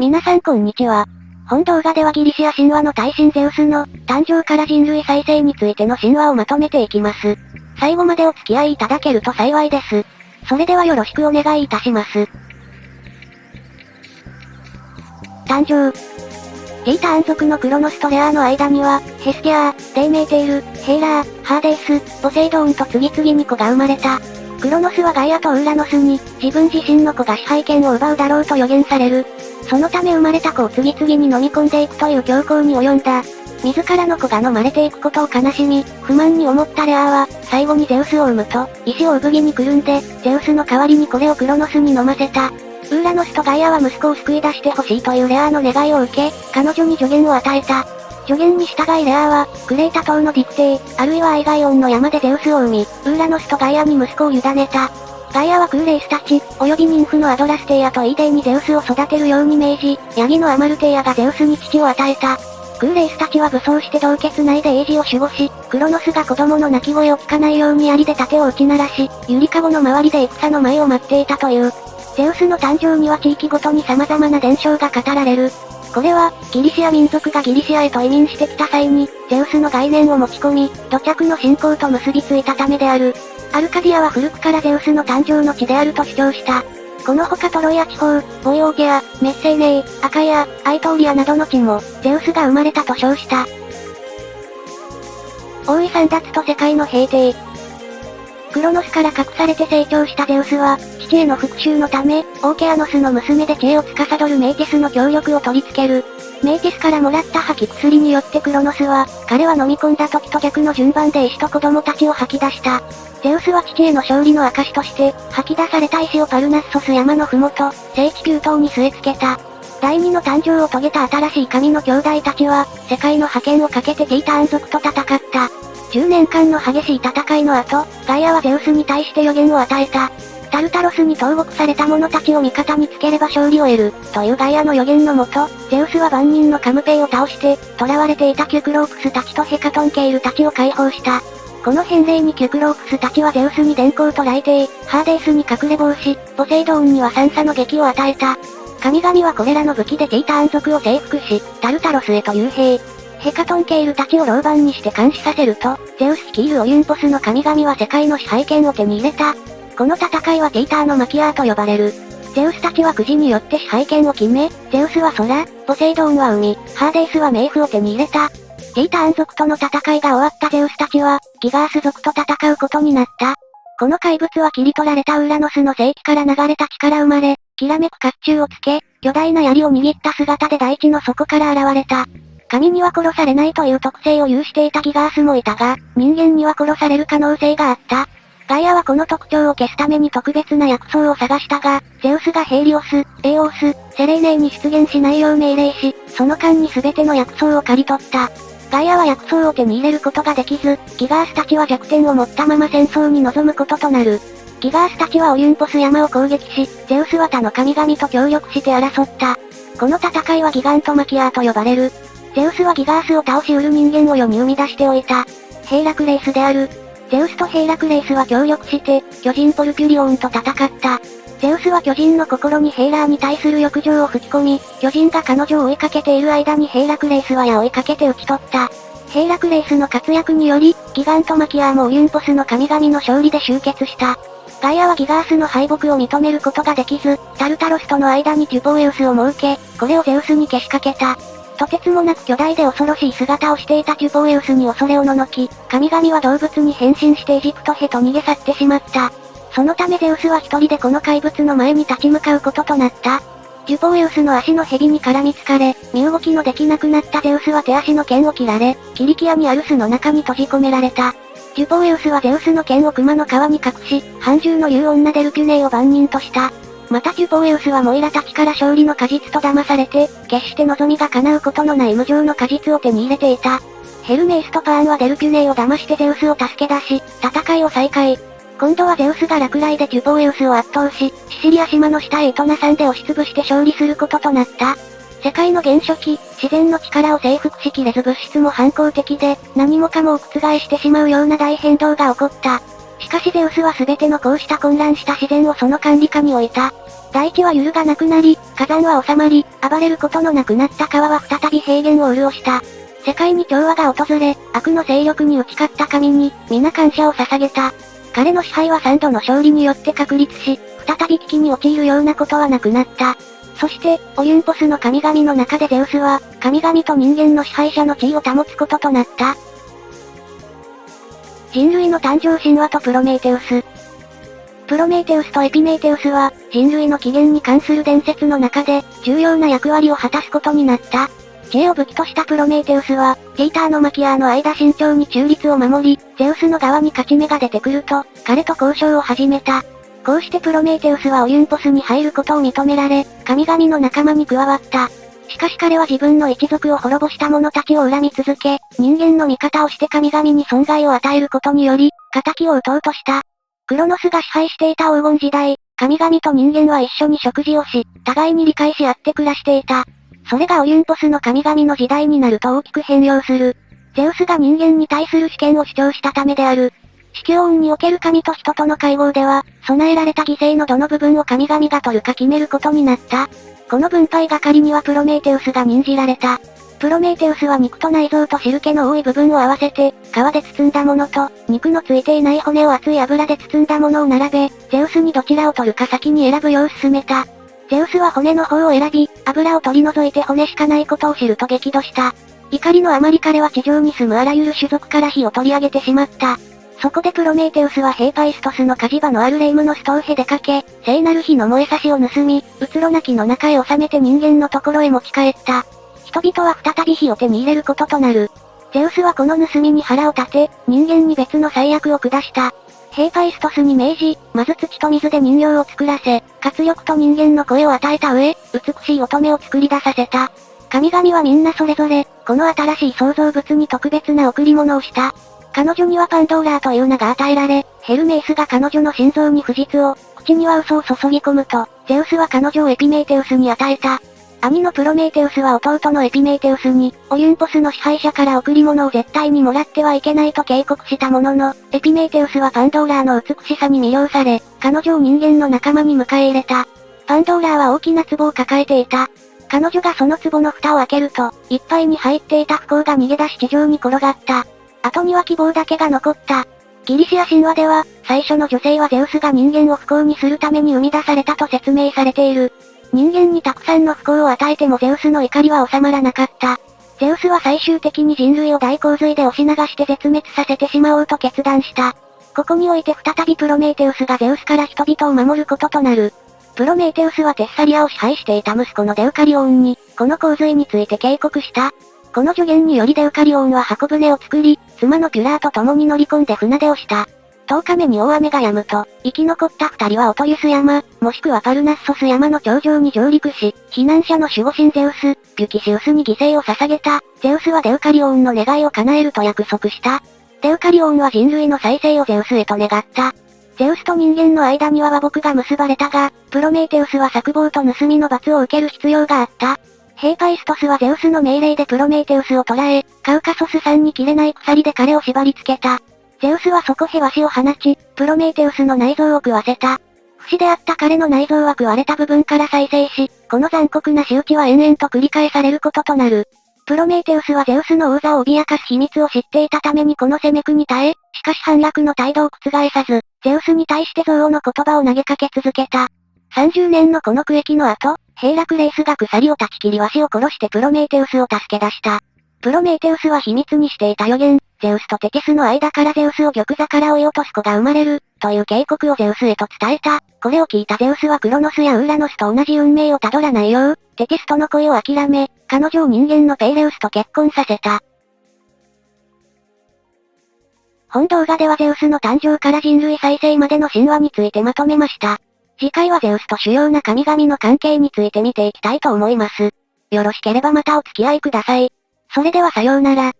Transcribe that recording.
皆さんこんにちは。本動画ではギリシア神話の大神ゼウスの誕生から人類再生についての神話をまとめていきます。最後までお付き合いいただけると幸いです。それではよろしくお願いいたします。誕生。ティーターン族のクロノスとレアの間には、ヘスティアー、デイメーテイル、ヘイラー、ハーデース、ポセイドーンと次々に子が生まれた。クロノスはガイアとウーラノスに、自分自身の子が支配権を奪うだろうと予言される。そのため生まれた子を次々に飲み込んでいくという強行に及んだ。自らの子が飲まれていくことを悲しみ、不満に思ったレアは、最後にゼウスを生むと、石を産着にくるんで、ゼウスの代わりにこれをクロノスに飲ませた。ウーラノスとガイアは息子を救い出してほしいというレアの願いを受け、彼女に助言を与えた。助言に従いレアは、クレイタ島のディクテイ、あるいはアイガイオンの山でゼウスを生み、ウーラノスとガイアに息子を委ねた。ガイアはクーレイスたち、及び妊婦のアドラステイアとイーデイにゼウスを育てるように命じ、ヤギのアマルテイアがゼウスに父を与えた。クーレイスたちは武装して洞穴内でエイジを守護し、クロノスが子供の泣き声を聞かないように槍で盾を打ち鳴らし、ゆりかごの周りで戦の前を待っていたという。ゼウスの誕生には地域ごとに様々な伝承が語られる。これは、ギリシア民族がギリシアへと移民してきた際に、ゼウスの概念を持ち込み、土着の信仰と結びついたためである。アルカディアは古くからゼウスの誕生の地であると主張した。この他トロイア地方、ボイオーゲア、メッセイネイ、アカイア、アイトーリアなどの地も、ゼウスが生まれたと称した。王位簒奪と世界の平定。クロノスから隠されて成長したゼウスは、父への復讐のため、オーケアノスの娘で知恵を司るメイティスの協力を取り付ける。メイティスからもらった吐き薬によってクロノスは、彼は飲み込んだ時と逆の順番で石と子供たちを吐き出した。ゼウスは父への勝利の証として、吐き出された石をパルナッソス山のふもと、聖地急登に据え付けた。第二の誕生を遂げた新しい神の兄弟たちは、世界の覇権をかけてティーターン族と戦った。10年間の激しい戦いの後、ガイアはゼウスに対して予言を与えた。タルタロスに投獄された者たちを味方につければ勝利を得る、というガイアの予言のもと、ゼウスは万人のカムペイを倒して、囚われていたキュクロークスたちとヘカトンケイルたちを解放した。この返礼にキュクロークスたちはゼウスに電光と雷霆、ハーデースに隠れ防止、ポセイドーンには三叉の撃を与えた。神々はこれらの武器でティーターン族を征服し、タルタロスへと幽閉。ヘカトンケイルたちを牢番にして監視させると、ゼウス率いるオユンポスの神々は世界の支配権を手に入れた。この戦いはティーターのマキアーと呼ばれる。ゼウスたちはくじによって支配権を決め、ゼウスは空、ポセイドーンは海、ハーデースは冥府を手に入れた。ティーターン族との戦いが終わったゼウスたちは、ギガース族と戦うことになった。この怪物は切り取られたウーラノスの聖地から流れた血から生まれ、きらめく甲冑をつけ、巨大な槍を握った姿で大地の底から現れた。神には殺されないという特性を有していたギガースもいたが、人間には殺される可能性があった。ガイアはこの特徴を消すために特別な薬草を探したが、ゼウスがヘイリオス、エオース、セレーネイに出現しないよう命令し、その間に全ての薬草を刈り取った。ガイアは薬草を手に入れることができず、ギガースたちは弱点を持ったまま戦争に臨むこととなる。ギガースたちはオユンポス山を攻撃し、ゼウスは他の神々と協力して争った。この戦いはギガントマキアーと呼ばれる。ゼウスはギガースを倒し得る人間を世に生み出しておいた。ヘイラクレイスである。ゼウスとヘイラクレイスは協力して、巨人ポルピュリオンと戦った。ゼウスは巨人の心にヘイラーに対する欲情を吹き込み、巨人が彼女を追いかけている間にヘイラクレイスは矢を追いかけて討ち取った。ヘイラクレイスの活躍により、ギガントマキアーもオユンポスの神々の勝利で終結した。ガイアはギガースの敗北を認めることができず、タルタロスとの間にジュポエウスを設け、これをゼウスにけしかけた。とてつもなく巨大で恐ろしい姿をしていたジュポエウスに恐れおののき、神々は動物に変身してエジプトへと逃げ去ってしまった。そのためゼウスは一人でこの怪物の前に立ち向かうこととなった。ジュポエウスの足の蛇に絡みつかれ、身動きのできなくなったゼウスは手足の剣を切られ、キリキアにある巣の中に閉じ込められた。ジュポエウスはゼウスの剣を熊の皮に隠し、半獣の言う女デルキュネイを番人とした。またジュポエウスはモイラたちから勝利の果実と騙されて、決して望みが叶うことのない無情の果実を手に入れていた。ヘルメイスとパーンはデルキュネイを騙してゼウスを助け出し、戦いを再開。今度はゼウスが落雷でジュポエウスを圧倒し、シシリア島の下へ糸なさんで押しつぶして勝利することとなった。世界の原初期、自然の力を征服しきれず物質も反抗的で、何もかもを覆してしまうような大変動が起こった。しかしゼウスは全てのこうした混乱した自然をその管理下に置いた。大地は揺るがなくなり、火山は収まり、暴れることのなくなった川は再び平原を潤した。世界に調和が訪れ、悪の勢力に打ち勝った神に、皆感謝を捧げた。彼の支配は3度の勝利によって確立し、再び危機に陥るようなことはなくなった。そして、オリンポスの神々の中でゼウスは、神々と人間の支配者の地位を保つこととなった。人類の誕生神話とプロメイテウス。プロメイテウスとエピメイテウスは、人類の起源に関する伝説の中で、重要な役割を果たすことになった。知恵を武器としたプロメイテウスは、ディーターのマキアーの間慎重に中立を守り、ゼウスの側に勝ち目が出てくると、彼と交渉を始めた。こうしてプロメイテウスはオリュンポスに入ることを認められ、神々の仲間に加わった。しかし彼は自分の一族を滅ぼした者たちを恨み続け、人間の味方をして神々に損害を与えることにより、仇を討とうとした。クロノスが支配していた黄金時代、神々と人間は一緒に食事をし、互いに理解し合って暮らしていた。それがオリュンポスの神々の時代になると大きく変容する。ゼウスが人間に対する主権を主張したためである。地球運における神と人との会合では、備えられた犠牲のどの部分を神々が取るか決めることになった。この分配係にはプロメイテウスが任じられた。プロメイテウスは肉と内臓と汁気の多い部分を合わせて、皮で包んだものと、肉のついていない骨を熱い油で包んだものを並べ、ゼウスにどちらを取るか先に選ぶよう勧めた。ゼウスは骨の方を選び、油を取り除いて骨しかないことを知ると激怒した。怒りのあまり彼は地上に住むあらゆる種族から火を取り上げてしまった。そこでプロメイテウスはヘーパイストスの火事場のあるレイムのストウヘ出かけ、聖なる火の燃えさしを盗み、うつろな木の中へ収めて人間のところへ持ち帰った。人々は再び火を手に入れることとなる。ゼウスはこの盗みに腹を立て、人間に別の災厄を下した。ヘーパイストスに命じ、まず土と水で人形を作らせ、活力と人間の声を与えた上、美しい乙女を作り出させた。神々はみんなそれぞれ、この新しい創造物に特別な贈り物をした。彼女にはパンドーラーという名が与えられ、ヘルメイスが彼女の心臓に不実を、口には嘘を注ぎ込むと、ゼウスは彼女をエピメイテウスに与えた。兄のプロメイテウスは弟のエピメイテウスに、オリュンポスの支配者から贈り物を絶対にもらってはいけないと警告したものの、エピメイテウスはパンドーラーの美しさに魅了され、彼女を人間の仲間に迎え入れた。パンドーラーは大きな壺を抱えていた。彼女がその壺の蓋を開けると、いっぱいに入っていた不幸が逃げ出し地上に転がった。後には希望だけが残った。ギリシア神話では、最初の女性はゼウスが人間を不幸にするために生み出されたと説明されている。人間にたくさんの不幸を与えてもゼウスの怒りは収まらなかった。ゼウスは最終的に人類を大洪水で押し流して絶滅させてしまおうと決断した。ここにおいて再びプロメイテウスがゼウスから人々を守ることとなる。プロメイテウスはテッサリアを支配していた息子のデウカリオーンに、この洪水について警告した。この助言によりデウカリオーンは箱舟を作り、妻のピュラーと共に乗り込んで船出をした。10日目に大雨が止むと、生き残った二人はオトユス山、もしくはパルナッソス山の頂上に上陸し、避難者の守護神ゼウス、ピュキシウスに犠牲を捧げた。ゼウスはデウカリオーンの願いを叶えると約束した。デウカリオーンは人類の再生をゼウスへと願った。ゼウスと人間の間には和睦が結ばれたが、プロメイテウスは策謀と盗みの罰を受ける必要があった。ヘーパイストスはゼウスの命令でプロメイテウスを捕らえ、カウカソス山に切れない鎖で彼を縛り付けた。ゼウスはそこへ鷲を放ち、プロメイテウスの内臓を食わせた。不死であった彼の内臓は食われた部分から再生し、この残酷な仕打ちは延々と繰り返されることとなる。プロメイテウスはゼウスの王座を脅かす秘密を知っていたためにこの攻め苦に耐え、しかし反落の態度を覆さず、ゼウスに対して憎悪の言葉を投げかけ続けた。30年のこの苦役の後、ヘイラクレイスが鎖を断ち切り鷲を殺してプロメイテウスを助け出した。プロメイテウスは秘密にしていた予言、ゼウスとテティスの間からゼウスを玉座から追い落とす子が生まれる、という警告をゼウスへと伝えた。これを聞いたゼウスはクロノスやウーラノスと同じ運命をたどらないよう、テティスとの恋を諦め、彼女を人間のペイレウスと結婚させた。本動画ではゼウスの誕生から人類再生までの神話についてまとめました。次回はゼウスと主要な神々の関係について見ていきたいと思います。よろしければまたお付き合いください。それではさようなら。